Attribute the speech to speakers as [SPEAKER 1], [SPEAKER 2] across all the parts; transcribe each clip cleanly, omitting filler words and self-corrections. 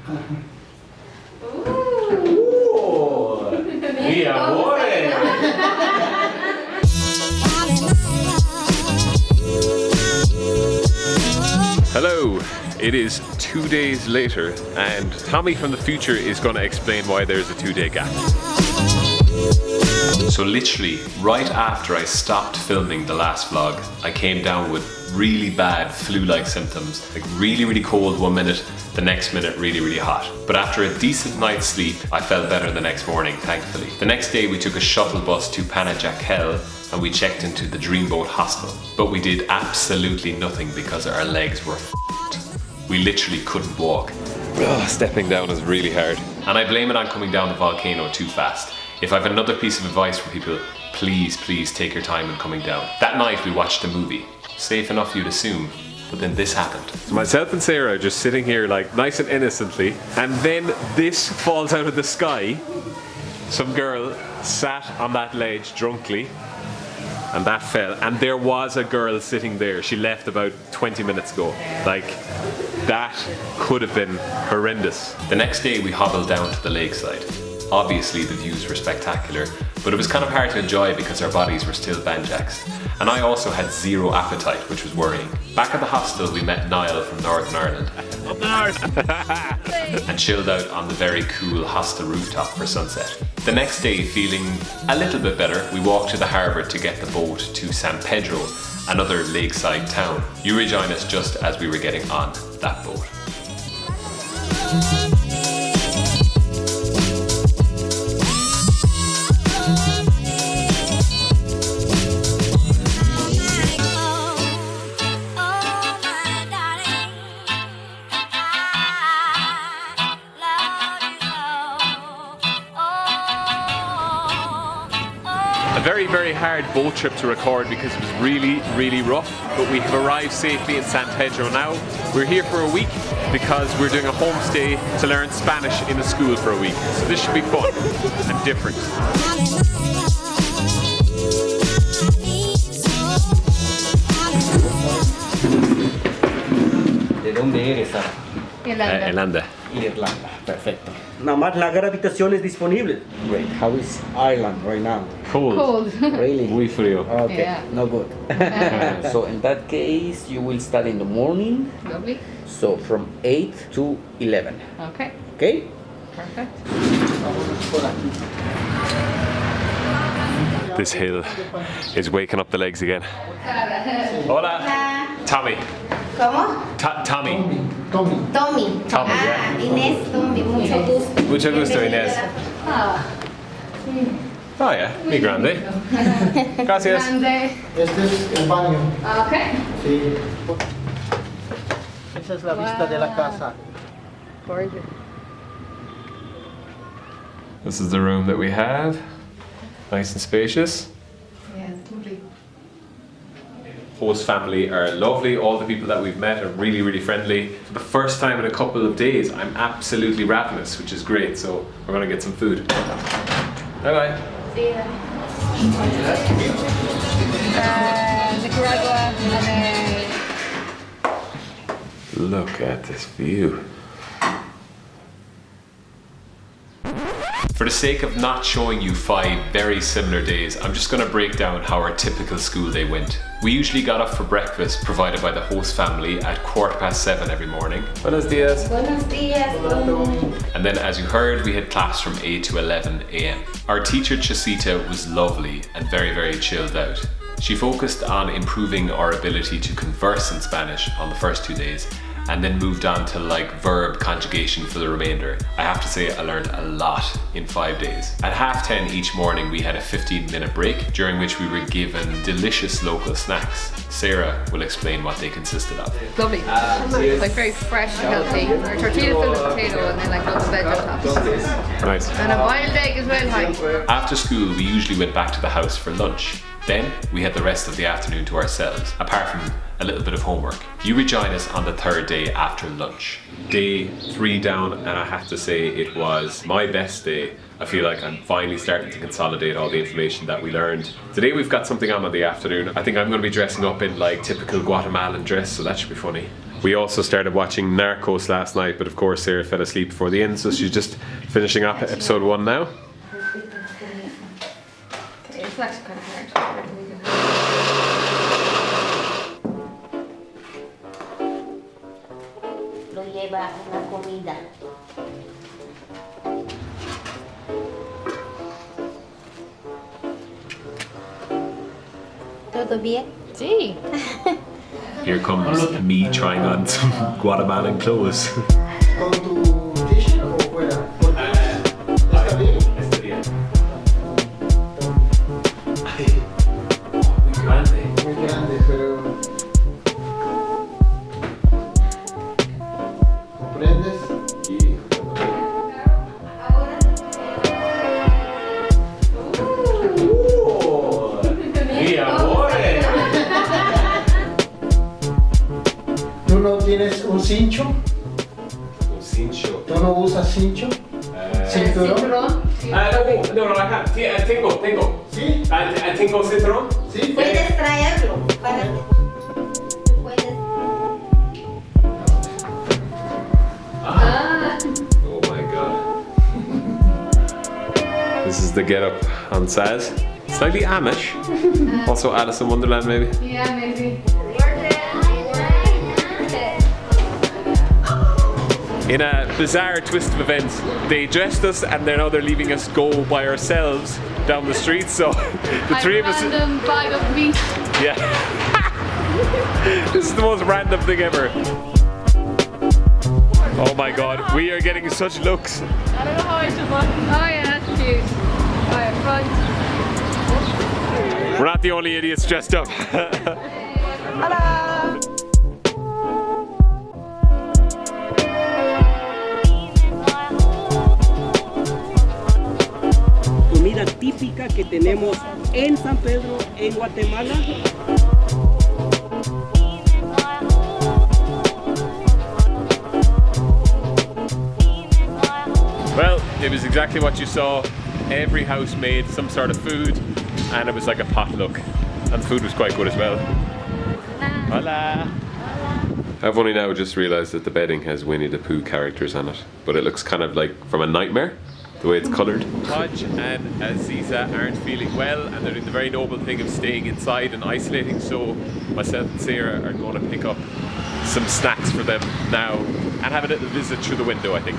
[SPEAKER 1] Mi amore! Hello, it is 2 days later and Tommy from the future is going to explain why there's a 2-day gap. So literally, right after I stopped filming the last vlog, I came down with really bad flu-like symptoms. Like really cold 1 minute, the next minute really hot. But after a decent night's sleep, I felt better the next morning, thankfully. The next day we took a shuttle bus to Panajachel and we checked into the Dreamboat hostel. But we did absolutely nothing because our legs were f***ed. We literally couldn't walk. Ugh, stepping down is really hard. And I blame it on coming down the volcano too fast. If I have another piece of advice for people, please take your time in coming down. That night we watched a movie. Safe enough you'd assume, but then this happened. So myself and Sarah are just sitting here like nice and innocently, and then this falls out of the sky. Some girl sat on that ledge drunkly, and that fell, and there was a girl sitting there. She left about 20 minutes ago. Like, that could have been horrendous. The next day we hobbled down to the lakeside. Obviously the views were spectacular, but it was kind of hard to enjoy because our bodies were still banjaxed. And I also had zero appetite, which was worrying. Back at the hostel we met Niall from Northern Ireland. Up the north! And chilled out on the very cool hostel rooftop for sunset. The next day, feeling a little bit better, we walked to the harbour to get the boat to San Pedro, another lakeside town. You rejoin us just as we were getting on that boat. Very hard boat trip to record because it was really rough, but we have arrived safely in San Pedro now. We're here for a week because we're doing a homestay to learn Spanish in a school for a week. So this should be fun and different.
[SPEAKER 2] ¿De dónde eres, Sara?
[SPEAKER 1] Irlanda.
[SPEAKER 2] Irlanda, perfecto. Nada más la habitación es disponible. Great. How is Ireland right now?
[SPEAKER 1] Cold.
[SPEAKER 2] Really?
[SPEAKER 1] Muy frío.
[SPEAKER 2] Okay,
[SPEAKER 3] Yeah.
[SPEAKER 2] no good. So in that case, you will start in the morning.
[SPEAKER 3] Lovely.
[SPEAKER 2] So from 8 to 11.
[SPEAKER 3] Okay.
[SPEAKER 2] Okay?
[SPEAKER 3] Perfect.
[SPEAKER 1] This hill is waking up the legs again. Hola. Tommy.
[SPEAKER 4] ¿Cómo?
[SPEAKER 1] Tommy.
[SPEAKER 4] Tommy.
[SPEAKER 1] Tommy,
[SPEAKER 4] Ah,
[SPEAKER 1] yeah.
[SPEAKER 4] Inés, Tommy, mucho gusto.
[SPEAKER 1] Mucho gusto, Inés. Oh yeah, mi grande. Gracias.
[SPEAKER 3] Grande.
[SPEAKER 5] Este es el baño.
[SPEAKER 3] Okay.
[SPEAKER 5] Sí. Esa es la vista de la casa.
[SPEAKER 3] Gorgeous.
[SPEAKER 1] This is the room that we have. Nice and spacious.
[SPEAKER 3] Yeah, it's lovely.
[SPEAKER 1] Host family are lovely. All the people that we've met are really friendly. For the first time in a couple of days, I'm absolutely ravenous, which is great. So we're gonna get some food. Bye bye.
[SPEAKER 3] See you. Nicaragua and
[SPEAKER 1] Look at this view. For the sake of not showing you 5 very similar days, I'm just going to break down how our typical school day went. We usually got up for breakfast provided by the host family at 7:15 every morning. Buenos dias.
[SPEAKER 4] Buenos días.
[SPEAKER 1] And then, as you heard, we had class from 8 to 11 a.m. Our teacher Chasita was lovely and very chilled out. She focused on improving our ability to converse in Spanish on the first 2 days, and then moved on to like verb conjugation for the remainder. I have to say I learned a lot in 5 days. At 10:30 each morning we had a 15-minute break during which we were given delicious local snacks. Sarah will explain what they consisted of.
[SPEAKER 3] lovely. It's like very fresh and healthy. Our tortilla filled with potato and then like loads of veg on top.
[SPEAKER 1] Nice.
[SPEAKER 3] And a wild egg as well, hi.
[SPEAKER 1] After school we usually went back to the house for lunch. Then we had the rest of the afternoon to ourselves, apart from a little bit of homework. You rejoin us on the 3rd day after lunch. Day 3 down, and I have to say it was my best day. I feel like I'm finally starting to consolidate all the information that we learned. Today we've got something on in the afternoon. I think I'm going to be dressing up in like typical Guatemalan dress, so that should be funny. We also started watching Narcos last night, but of course Sarah fell asleep before the end, so she's just finishing up episode 1 now.
[SPEAKER 3] Okay, it's actually kind of hard.
[SPEAKER 4] Lo lleva una comida. ¿Todo bien?
[SPEAKER 3] Sí.
[SPEAKER 1] Here comes me trying on some Guatemalan clothes.
[SPEAKER 5] ¿Con tu t-shirt o fuera? Porque está bien.
[SPEAKER 1] Está bien.
[SPEAKER 5] Muy grande, pero... ¿Comprendes? ¿Tú no tienes un cincho?
[SPEAKER 1] Un cincho.
[SPEAKER 5] ¿Tú no usas cincho? ¿Cinturón?
[SPEAKER 1] No, I have. Tengo.
[SPEAKER 5] ¿Sí?
[SPEAKER 1] Tengo cinturón.
[SPEAKER 5] ¿Sí?
[SPEAKER 4] Puedes traerlo para que puedes.
[SPEAKER 1] Oh my god. This is the get-up on Saz. Slightly Amish. Also Alice in Wonderland maybe.
[SPEAKER 3] Yeah, maybe.
[SPEAKER 1] In a bizarre twist of events, they dressed us and now they're leaving us go by ourselves down the street, so the three of us...
[SPEAKER 3] Random bag of meat.
[SPEAKER 1] Yeah. This is the most random thing ever. Oh my god, we are getting such looks.
[SPEAKER 3] I don't know how I should look. Oh yeah, that's cute. Alright, front.
[SPEAKER 1] We're not the only idiots dressed up.
[SPEAKER 2] Comida típica que tenemos en San Pedro, en Guatemala.
[SPEAKER 1] Well, it was exactly what you saw. Every house made some sort of food and it was like a potluck. And the food was quite good as well. Hola! I've only now just realised that the bedding has Winnie the Pooh characters on it, but it looks kind of like from a nightmare, the way it's coloured. Hodge and Aziza aren't feeling well and they're doing the very noble thing of staying inside and isolating, so myself and Sarah are going to pick up some snacks for them now and have a little visit through the window, I think.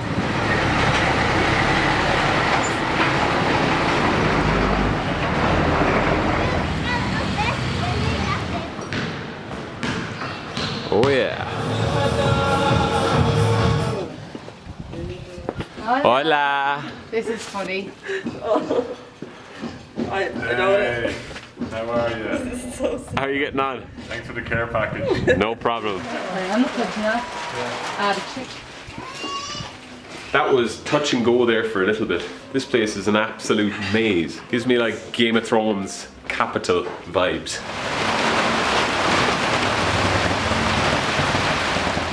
[SPEAKER 1] Oh yeah. Hola.
[SPEAKER 3] This is funny.
[SPEAKER 1] Hey, how are you? How are you getting on? Thanks for the care package. No problem. That was touch and go there for a little bit. This place is an absolute maze. Gives me like Game of Thrones capital vibes.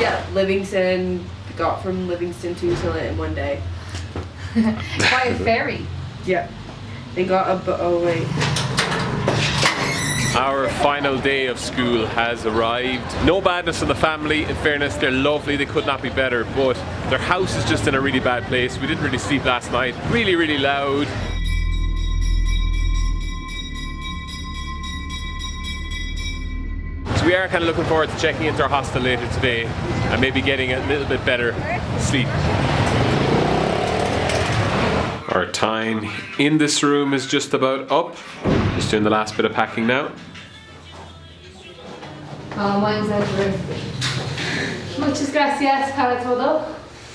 [SPEAKER 6] Yeah, Livingston, got from Livingston to Selina in one day.
[SPEAKER 3] By a ferry.
[SPEAKER 6] Yeah. They got oh wait.
[SPEAKER 1] Our final day of school has arrived. No badness on the family, in fairness, they're lovely, they could not be better, but their house is just in a really bad place. We didn't really sleep last night. Really, really loud. So we are kind of looking forward to checking into our hostel later today and maybe getting a little bit better sleep. Our time in this room is just about up. Just doing the last bit of packing now.
[SPEAKER 3] Oh, mine's over. Muchas gracias para todo.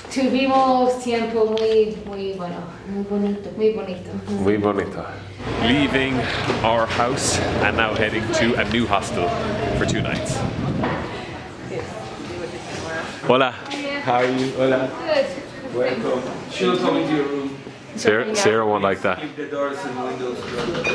[SPEAKER 3] Tuvimos tiempo muy bueno.
[SPEAKER 4] Muy bonito.
[SPEAKER 3] Muy bonito.
[SPEAKER 1] Muy bonito. Leaving our house and now heading to a new hostel for 2 nights. Hola. How are you? Hola.
[SPEAKER 3] Good.
[SPEAKER 1] Welcome.
[SPEAKER 7] She'll come into your room.
[SPEAKER 1] Sarah won't like that.
[SPEAKER 7] Keep the doors and windows closed.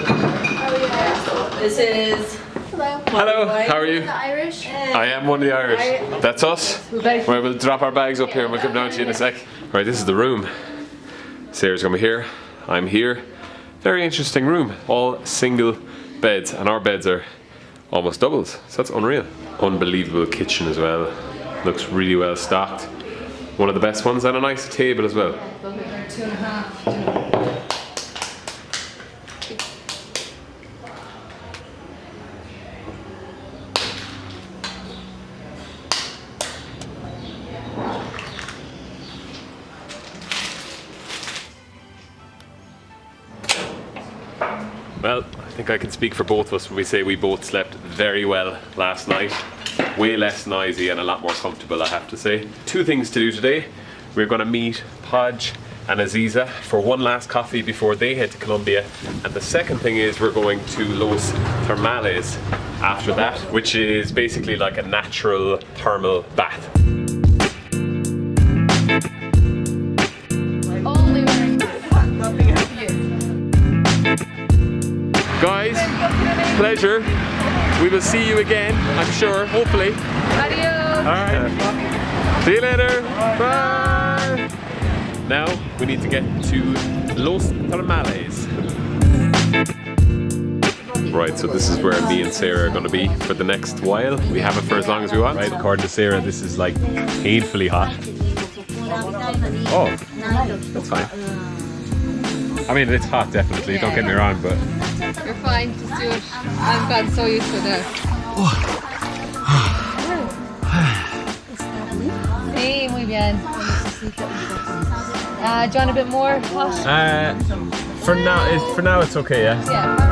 [SPEAKER 6] This is
[SPEAKER 1] Hello, how are you?
[SPEAKER 3] Irish.
[SPEAKER 1] I am one of the Irish. That's us. Right, we'll drop our bags up here and we'll come down to you in a sec. Right, this is the room. Sarah's gonna be here. I'm here. Very interesting room. All single beds, and our beds are almost doubles. So that's unreal. Unbelievable kitchen as well. Looks really well stocked. One of the best ones, and a nice table as well.
[SPEAKER 3] They'll be around 2.5.
[SPEAKER 1] Well, I think I can speak for both of us when we say we both slept very well last night. Way less noisy and a lot more comfortable, I have to say. Two things to do today. We're going to meet Podge and Aziza for one last coffee before they head to Colombia. And the second thing is we're going to Los Termales after that, which is basically like a natural thermal bath. Guys, pleasure. We will see you again, I'm sure, hopefully.
[SPEAKER 3] Adios.
[SPEAKER 1] Alright. See you later. Bye. Now we need to get to Los Termales. Right, so this is where me and Sarah are going to be for the next while. We have it for as long as we want. Right, according to Sarah, this is like painfully hot. Oh, that's fine. I mean, it's hot, definitely, don't get me wrong, but...
[SPEAKER 3] You're fine, just do it. I've gotten so used to it now. Sí, muy bien. Do you want a bit more hot?
[SPEAKER 1] For now it's okay, yeah.
[SPEAKER 3] Yeah.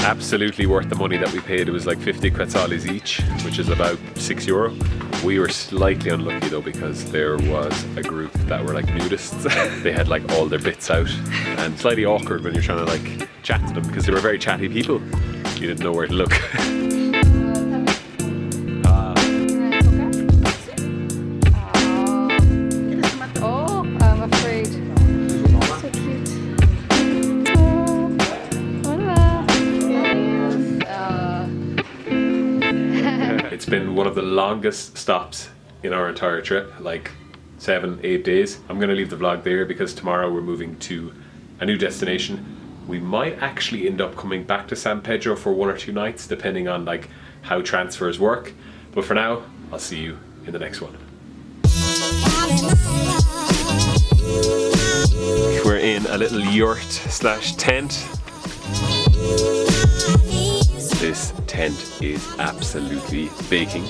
[SPEAKER 1] Absolutely worth the money that we paid. It was like 50 quetzales each, which is about €6. We were slightly unlucky though, because there was a group that were like nudists. They had like all their bits out, and slightly awkward when you're trying to like chat to them because they were very chatty people. You didn't know where to look.
[SPEAKER 3] Oh, I'm afraid. So cute.
[SPEAKER 1] It's been one of the longest stops in our entire trip, like 7-8 days. I'm gonna leave the vlog there because tomorrow we're moving to a new destination. We might actually end up coming back to San Pedro for 1 or 2 nights, depending on like how transfers work. But for now, I'll see you in the next one. We're in a little yurt slash tent. This tent is absolutely baking.